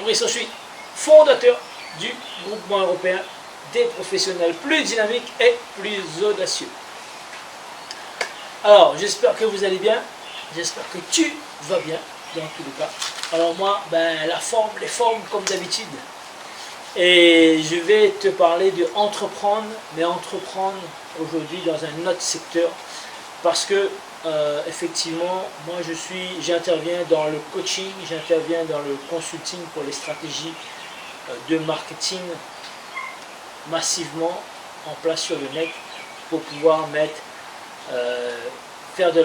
Fabrice, je suis fondateur du groupement européen des professionnels plus dynamiques et plus audacieux. Alors, j'espère que vous allez bien, j'espère que tu vas bien dans tous les cas. Alors moi, les formes comme d'habitude. Et je vais te parler de entreprendre, mais entreprendre aujourd'hui dans un autre secteur. Parce que, effectivement, moi j'interviens dans le coaching, j'interviens dans le consulting pour les stratégies de marketing massivement en place sur le net pour pouvoir faire de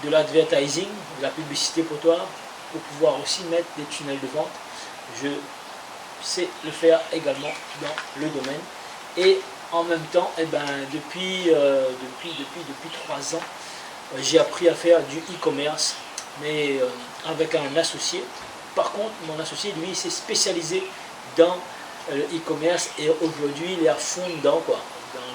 l'advertising, de la publicité pour toi, pour pouvoir aussi mettre des tunnels de vente. Je sais le faire également dans le domaine. Et en même temps, depuis 3 ans, j'ai appris à faire du e-commerce, mais avec un associé. Par contre, mon associé, lui, s'est spécialisé dans le e-commerce et aujourd'hui, il est à fond dedans,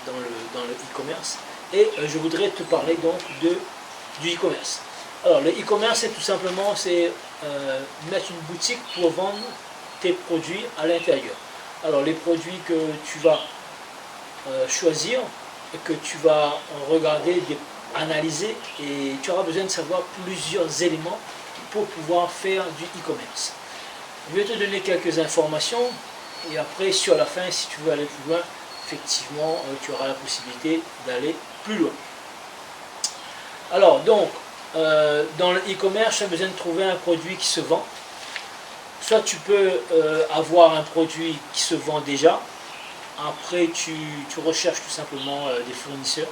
dans le e-commerce. Et je voudrais te parler donc du e-commerce. Alors, le e-commerce, c'est tout simplement mettre une boutique pour vendre tes produits à l'intérieur. Alors, les produits que tu vas choisir et que tu vas regarder, analyser, et tu auras besoin de savoir plusieurs éléments pour pouvoir faire du e-commerce. Je vais te donner quelques informations et après, sur la fin, si tu veux aller plus loin, effectivement, tu auras la possibilité d'aller plus loin. Alors, donc, dans le e-commerce, tu as besoin de trouver un produit qui se vend. Soit tu peux avoir un produit qui se vend déjà. Après, tu recherches tout simplement des fournisseurs.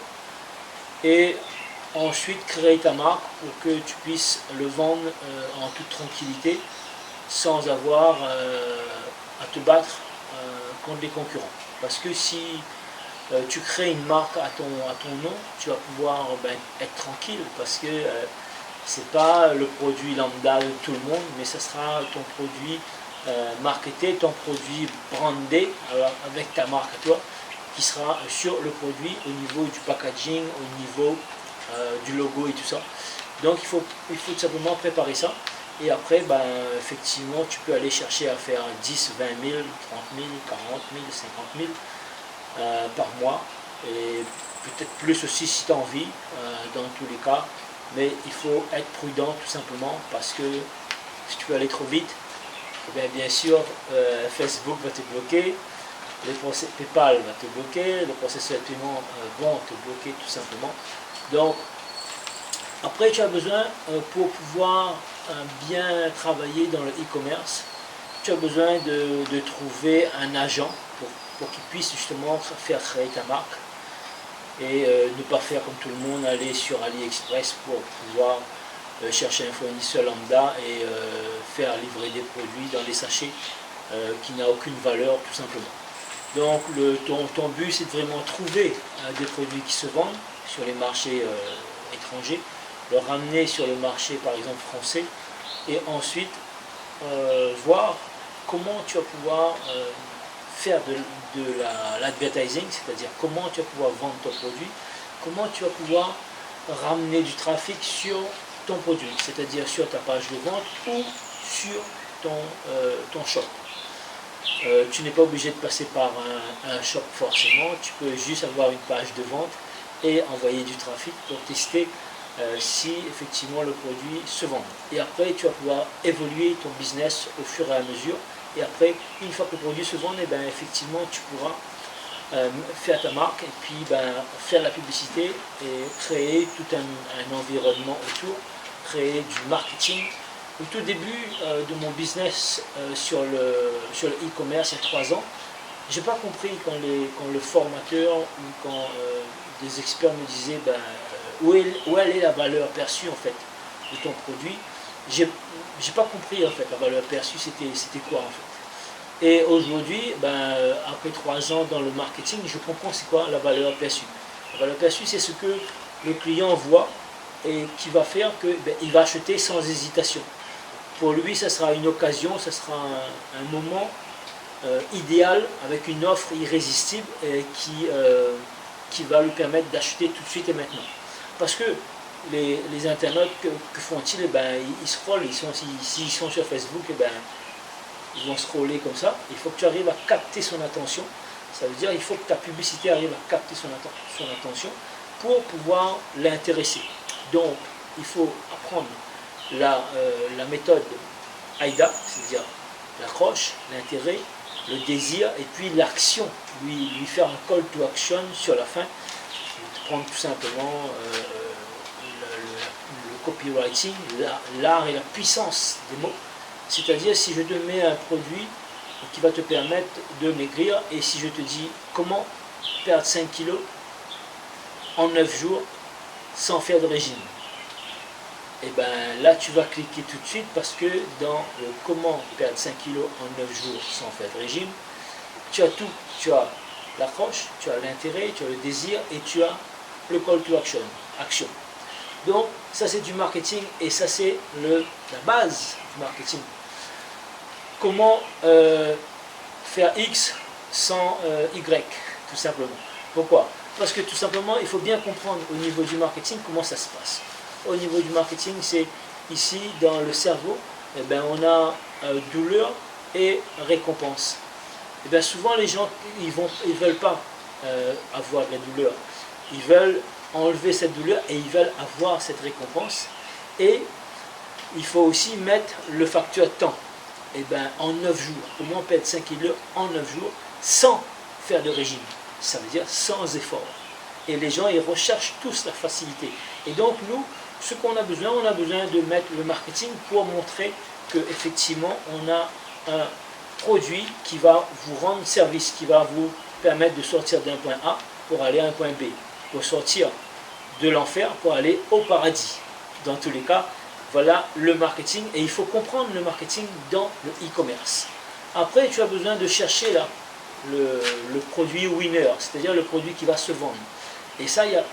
Et ensuite, créer ta marque pour que tu puisses le vendre en toute tranquillité, sans avoir à te battre contre les concurrents. Parce que si tu crées une marque à ton nom, tu vas pouvoir être tranquille, parce que c'est pas le produit lambda de tout le monde, mais ça sera ton produit marketé, ton produit brandé, avec ta marque à toi, qui sera sur le produit au niveau du packaging, au niveau du logo et tout ça. Donc il faut tout simplement préparer ça. Et après, effectivement, tu peux aller chercher à faire 10, 20 000, 30 000, 40 000, 50 000 par mois. Et peut-être plus aussi si tu as envie, dans tous les cas. Mais il faut être prudent tout simplement, parce que si tu veux aller trop vite, bien sûr, Facebook va te bloquer, PayPal va te bloquer, le processus de paiement vont te bloquer tout simplement. Donc, après, tu as besoin, pour pouvoir bien travailler dans le e-commerce, tu as besoin de trouver un agent pour qu'il puisse justement faire créer ta marque et ne pas faire comme tout le monde, aller sur AliExpress pour pouvoir chercher un fournisseur lambda et faire livrer des produits dans des sachets qui n'ont aucune valeur tout simplement. Donc ton but, c'est de vraiment trouver des produits qui se vendent sur les marchés étrangers, le ramener sur le marché par exemple français, et ensuite voir comment tu vas pouvoir faire de l'advertising, c'est-à-dire comment tu vas pouvoir vendre ton produit, comment tu vas pouvoir ramener du trafic sur ton produit, c'est-à-dire sur ta page de vente ou sur ton shop. Tu n'es pas obligé de passer par un shop forcément, tu peux juste avoir une page de vente et envoyer du trafic pour tester si effectivement le produit se vend. Et après, tu vas pouvoir évoluer ton business au fur et à mesure. Et après, une fois que le produit se vend, effectivement, tu pourras faire ta marque et puis faire la publicité et créer tout un environnement autour, créer du marketing. Au tout début de mon business sur le e-commerce, il y a 3 ans, j'ai pas compris quand le formateur ou quand des experts me disaient où elle est la valeur perçue en fait de ton produit. J'ai pas compris en fait la valeur perçue, c'était quoi en fait. Et aujourd'hui, après 3 ans dans le marketing, je comprends c'est quoi la valeur perçue. La valeur perçue, c'est ce que le client voit et qui va faire qu'il va acheter sans hésitation. Pour lui, ça sera une occasion, ça sera un moment idéal avec une offre irrésistible et qui va lui permettre d'acheter tout de suite et maintenant. Parce que les internautes, que font-ils? Ils scrollent, s'ils sont sur Facebook, ils vont scroller comme ça. Il faut que tu arrives à capter son attention. Ça veut dire qu'il faut que ta publicité arrive à capter son attention pour pouvoir l'intéresser. Donc, il faut apprendre la méthode AIDA, c'est-à-dire l'accroche, l'intérêt, le désir et puis l'action, lui faire un call to action sur la fin. Prendre tout simplement le copywriting, l'art et la puissance des mots. C'est-à-dire si je te mets un produit qui va te permettre de maigrir et si je te dis comment perdre 5 kilos en 9 jours sans faire de régime. Et bien là tu vas cliquer tout de suite parce que dans le comment perdre 5 kilos en 9 jours sans faire de régime, tu as tout. Tu as l'accroche, tu as l'intérêt, tu as le désir et tu as le call to action. Donc ça c'est du marketing et ça c'est la base du marketing. Comment faire X sans Y, tout simplement. Pourquoi? Parce que tout simplement il faut bien comprendre au niveau du marketing comment ça se passe. Au niveau du marketing, c'est ici dans le cerveau, eh bien, on a douleur et récompense. Et bien, souvent les gens ils veulent pas avoir de la douleur. Ils veulent enlever cette douleur et ils veulent avoir cette récompense. Et il faut aussi mettre le facteur temps. Et bien, en 9 jours, comment perdre 5 kilos en 9 jours sans faire de régime. Ça veut dire sans effort. Et les gens, ils recherchent tous la facilité. Et donc, nous, ce qu'on a besoin de mettre le marketing pour montrer qu'effectivement, on a un produit qui va vous rendre service, qui va vous permettre de sortir d'un point A pour aller à un point B, pour sortir de l'enfer pour aller au paradis. Dans tous les cas, voilà le marketing et il faut comprendre le marketing dans le e-commerce. Après, tu as besoin de chercher là le produit winner, c'est-à-dire le produit qui va se vendre. Et ça, il y a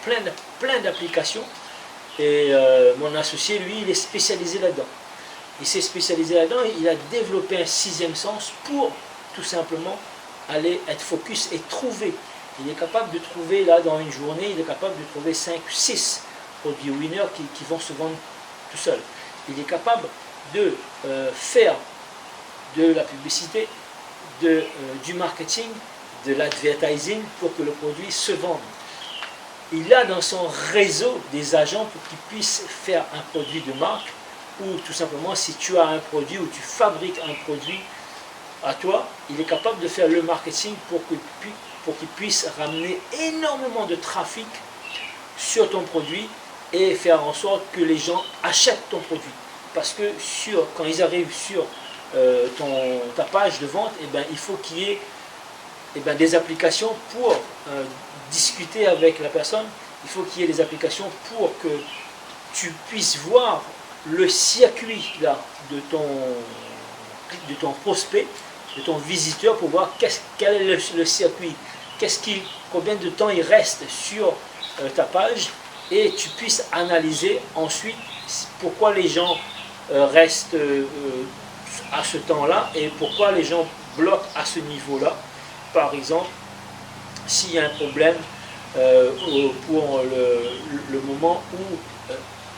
plein d'applications. Et mon associé, lui, il est spécialisé là-dedans. Il s'est spécialisé là-dedans et il a développé un 6e sens pour tout simplement aller être focus et trouver. Il est capable de trouver là dans une journée, il est capable de trouver 5 ou 6 produits winners qui vont se vendre tout seul. Il est capable de faire de la publicité, du marketing, de l'advertising pour que le produit se vende. Il a dans son réseau des agents pour qu'ils puissent faire un produit de marque ou tout simplement si tu as un produit ou tu fabriques un produit à toi, il est capable de faire le marketing pour qu'il puisse ramener énormément de trafic sur ton produit et faire en sorte que les gens achètent ton produit. Parce que quand ils arrivent sur ta page de vente, eh ben, il faut qu'il y ait des applications pour discuter avec la personne. Il faut qu'il y ait des applications pour que tu puisses voir le circuit là, de ton prospect, de ton visiteur pour voir quel est le circuit, combien de temps il reste sur ta page et tu puisses analyser ensuite pourquoi les gens restent à ce temps-là et pourquoi les gens bloquent à ce niveau-là. Par exemple, s'il y a un problème pour le moment où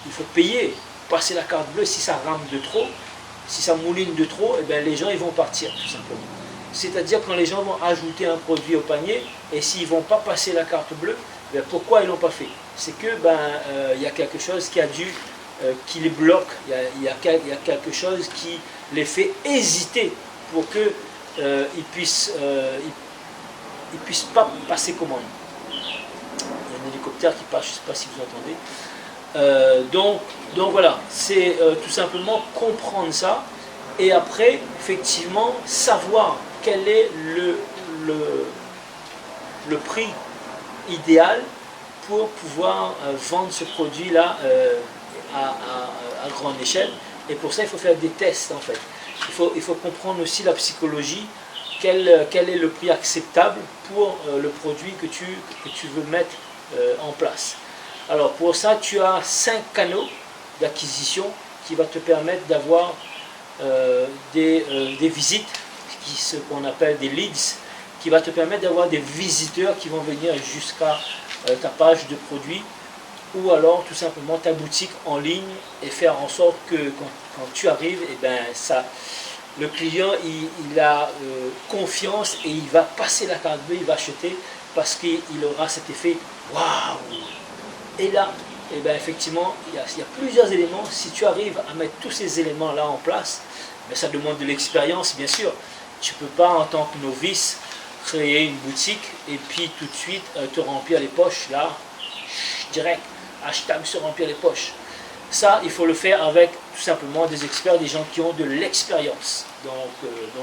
il faut payer, passer la carte bleue, si ça rame de trop, si ça mouline de trop, eh bien, les gens ils vont partir tout simplement. C'est-à-dire quand les gens vont ajouter un produit au panier et s'ils ne vont pas passer la carte bleue, eh bien, pourquoi ils ne l'ont pas fait? C'est que y a quelque chose qui les bloque, il y a quelque chose qui les fait hésiter pour qu'ils ne puissent pas passer commande. Il y a un hélicoptère qui passe, je ne sais pas si vous entendez. Donc voilà, c'est tout simplement comprendre ça et après effectivement savoir quel est le prix idéal pour pouvoir vendre ce produit là à grande échelle. Et pour ça il faut faire des tests en fait. Il faut comprendre aussi la psychologie, quel est le prix acceptable pour le produit que tu veux mettre en place. Alors pour ça, tu as 5 canaux d'acquisition qui va te permettre d'avoir des visites, ce qu'on appelle des leads, qui va te permettre d'avoir des visiteurs qui vont venir jusqu'à ta page de produit ou alors tout simplement ta boutique en ligne et faire en sorte que quand tu arrives, eh ben, le client il a confiance et il va passer la carte bleue, il va acheter parce qu'il aura cet effet waouh. Et là, eh bien, effectivement, il y a plusieurs éléments. Si tu arrives à mettre tous ces éléments-là en place, mais ça demande de l'expérience, bien sûr. Tu ne peux pas, en tant que novice, créer une boutique et puis tout de suite te remplir les poches, là, direct, hashtag se remplir les poches. Ça, il faut le faire avec tout simplement des experts, des gens qui ont de l'expérience. Donc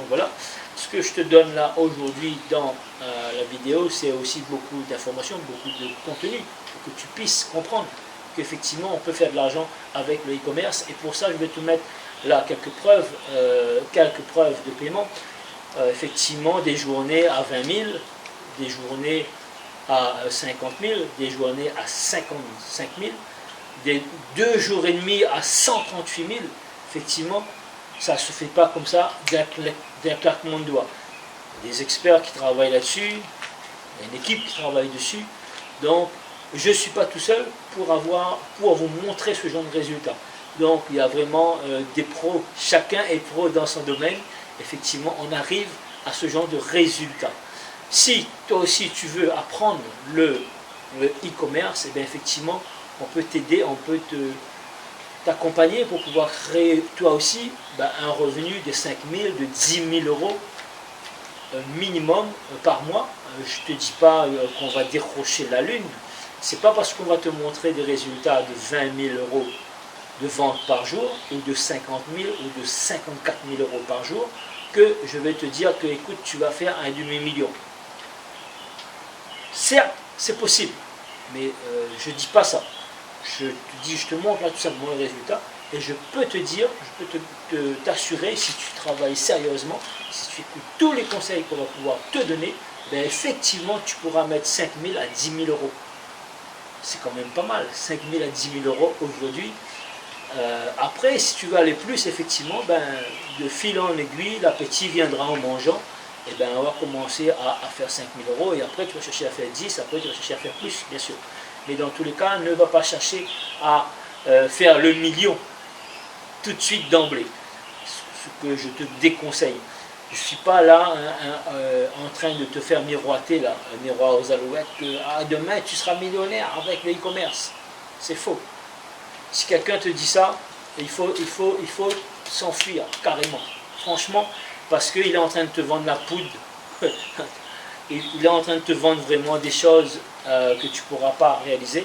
voilà, ce que je te donne là aujourd'hui dans la vidéo, c'est aussi beaucoup d'informations, beaucoup de contenu, pour que tu puisses comprendre qu'effectivement on peut faire de l'argent avec le e-commerce. Et pour ça, je vais te mettre là quelques preuves de paiement. Effectivement, des journées à 20 000, des journées à 50 000, des journées à 55 000, des 2 jours et demi à 138 000. Effectivement, ça ne se fait pas comme ça d'un claquement de doigts. Des experts qui travaillent là-dessus, il y a une équipe qui travaille dessus. Donc, je ne suis pas tout seul pour vous montrer ce genre de résultats. Donc, il y a vraiment des pros. Chacun est pro dans son domaine. Effectivement, on arrive à ce genre de résultats. Si toi aussi tu veux apprendre le e-commerce, et bien effectivement, on peut t'aider, on peut t'accompagner pour pouvoir créer toi aussi un revenu de 5 000, de 10 000 euros minimum par mois. Je ne te dis pas qu'on va décrocher la lune. C'est pas parce qu'on va te montrer des résultats de 20 000 euros de vente par jour, ou de 50 000 ou de 54 000 euros par jour, que je vais te dire que écoute, tu vas faire un demi-million. Certes, c'est possible, mais je ne dis pas ça. Je te dis, je te montre là tout simplement le résultat, et je peux te dire, je peux t'assurer, si tu travailles sérieusement, si tu écoutes tous les conseils qu'on va pouvoir te donner, ben effectivement, tu pourras mettre 5 000 à 10 000 euros. C'est quand même pas mal, 5 000 à 10 000 euros aujourd'hui. Après, si tu veux aller plus, effectivement, de fil en aiguille, l'appétit viendra en mangeant. Et on va commencer à faire 5 000 euros, et après tu vas chercher à faire 10, après tu vas chercher à faire plus, bien sûr. Mais dans tous les cas, ne va pas chercher à faire le million tout de suite d'emblée. Ce que je te déconseille. Je ne suis pas là en train de te faire miroiter, là, un miroir aux alouettes, que demain tu seras millionnaire avec le e-commerce. C'est faux. Si quelqu'un te dit ça, il faut s'enfuir carrément. Franchement, parce qu'il est en train de te vendre la poudre. Il est en train de te vendre vraiment des choses que tu ne pourras pas réaliser.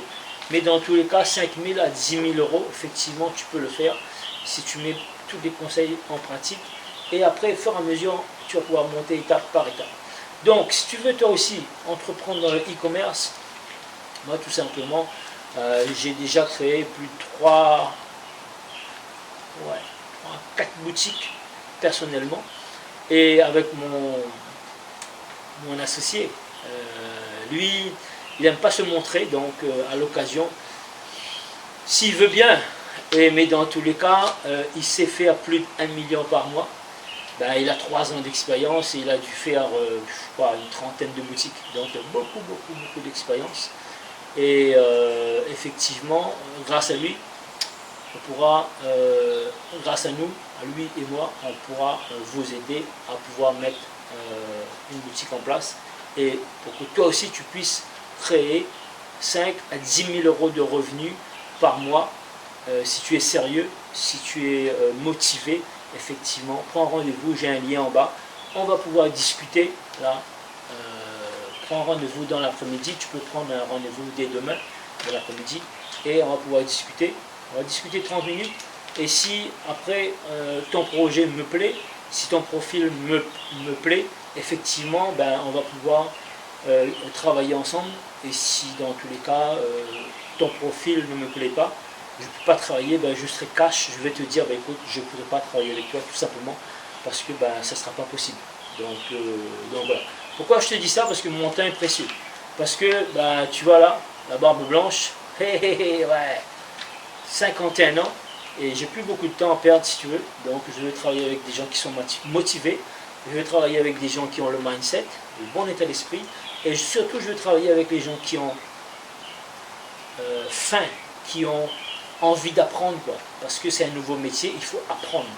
Mais dans tous les cas, 5 000 à 10 000 euros, effectivement, tu peux le faire si tu mets tous les conseils en pratique. Et après, au fur et à mesure, tu vas pouvoir monter étape par étape. Donc, si tu veux toi aussi entreprendre dans le e-commerce, moi tout simplement, j'ai déjà créé plus de 4 boutiques personnellement. Et avec mon associé, lui, il n'aime pas se montrer, donc à l'occasion, s'il veut bien, mais dans tous les cas, il sait faire plus de 1 million par mois. Il a 3 ans d'expérience et il a dû faire, je crois, une trentaine de boutiques. Donc beaucoup d'expérience. Et effectivement, grâce à lui, on pourra, grâce à nous, à lui et moi, on pourra vous aider à pouvoir mettre une boutique en place, et pour que toi aussi tu puisses créer 5 à 10 000 euros de revenus par mois. Si tu es sérieux, si tu es motivé, effectivement, prends rendez-vous, j'ai un lien en bas, on va pouvoir discuter là. Prends rendez-vous dans l'après-midi, tu peux prendre un rendez-vous dès demain dans l'après-midi, et on va pouvoir discuter. On va discuter 30 minutes, et si après ton projet me plaît, si ton profil me plaît, effectivement, on va pouvoir travailler ensemble. Et si dans tous les cas, ton profil ne me plaît pas, je ne peux pas travailler, je serai cash, je vais te dire, écoute, je ne pourrai pas travailler avec toi, tout simplement, parce que ça ne sera pas possible. Donc voilà. Pourquoi je te dis ça? Parce que mon temps est précieux. Parce que, tu vois là, la barbe blanche, ouais, 51 ans, et j'ai plus beaucoup de temps à perdre, si tu veux. Donc je vais travailler avec des gens qui sont motivés, je vais travailler avec des gens qui ont le mindset, le bon état d'esprit, et surtout je vais travailler avec les gens qui ont faim, qui ont envie d'apprendre, parce que c'est un nouveau métier, il faut apprendre.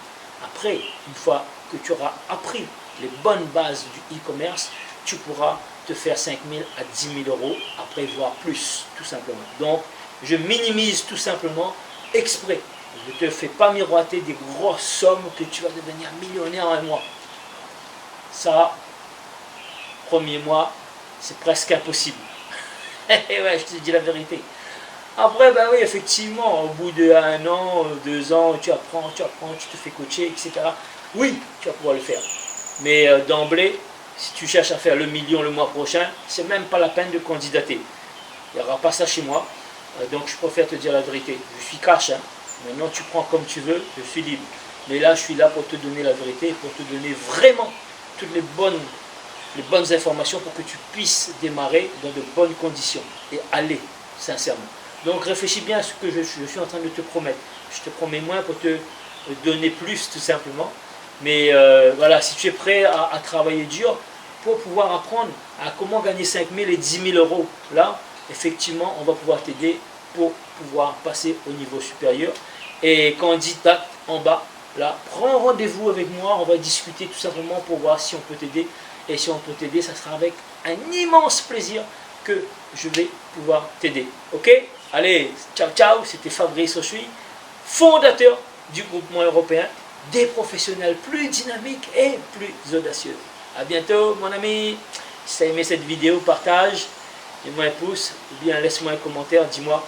Après, une fois que tu auras appris les bonnes bases du e-commerce, tu pourras te faire 5 000 à 10 000 euros, après voire plus, tout simplement. Donc, je minimise tout simplement exprès. Je ne te fais pas miroiter des grosses sommes que tu vas devenir millionnaire en un mois. Ça, premier mois, c'est presque impossible. Et ouais, je te dis la vérité. Après, ben oui, effectivement, au bout d'1 an, 2 ans, tu apprends, tu te fais coacher, etc. Oui, tu vas pouvoir le faire. Mais d'emblée, si tu cherches à faire le million le mois prochain, c'est même pas la peine de candidater. Il n'y aura pas ça chez moi. Donc je préfère te dire la vérité. Je suis cash. Hein. Maintenant, tu prends comme tu veux, je suis libre. Mais là, je suis là pour te donner la vérité, pour te donner vraiment toutes les bonnes informations pour que tu puisses démarrer dans de bonnes conditions et aller sincèrement. Donc réfléchis bien à ce que je suis en train de te promettre. Je te promets moins pour te donner plus tout simplement. Mais voilà, si tu es prêt à travailler dur pour pouvoir apprendre à comment gagner 5 000 et 10 000 euros, là, effectivement, on va pouvoir t'aider pour pouvoir passer au niveau supérieur. Et quand on dit tac en bas, là, prends rendez-vous avec moi, on va discuter tout simplement pour voir si on peut t'aider. Et si on peut t'aider, ça sera avec un immense plaisir que je vais pouvoir t'aider. Ok? Allez, ciao ciao, c'était Fabrice Oshui, fondateur du groupement européen des professionnels plus dynamiques et plus audacieux. A bientôt mon ami. Si tu as aimé cette vidéo, partage, mets-moi un pouce ou bien laisse-moi un commentaire, dis-moi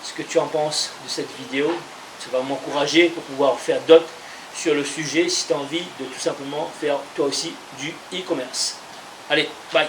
ce que tu en penses de cette vidéo. Ça va m'encourager pour pouvoir faire d'autres sur le sujet si tu as envie de tout simplement faire toi aussi du e-commerce. Allez, bye.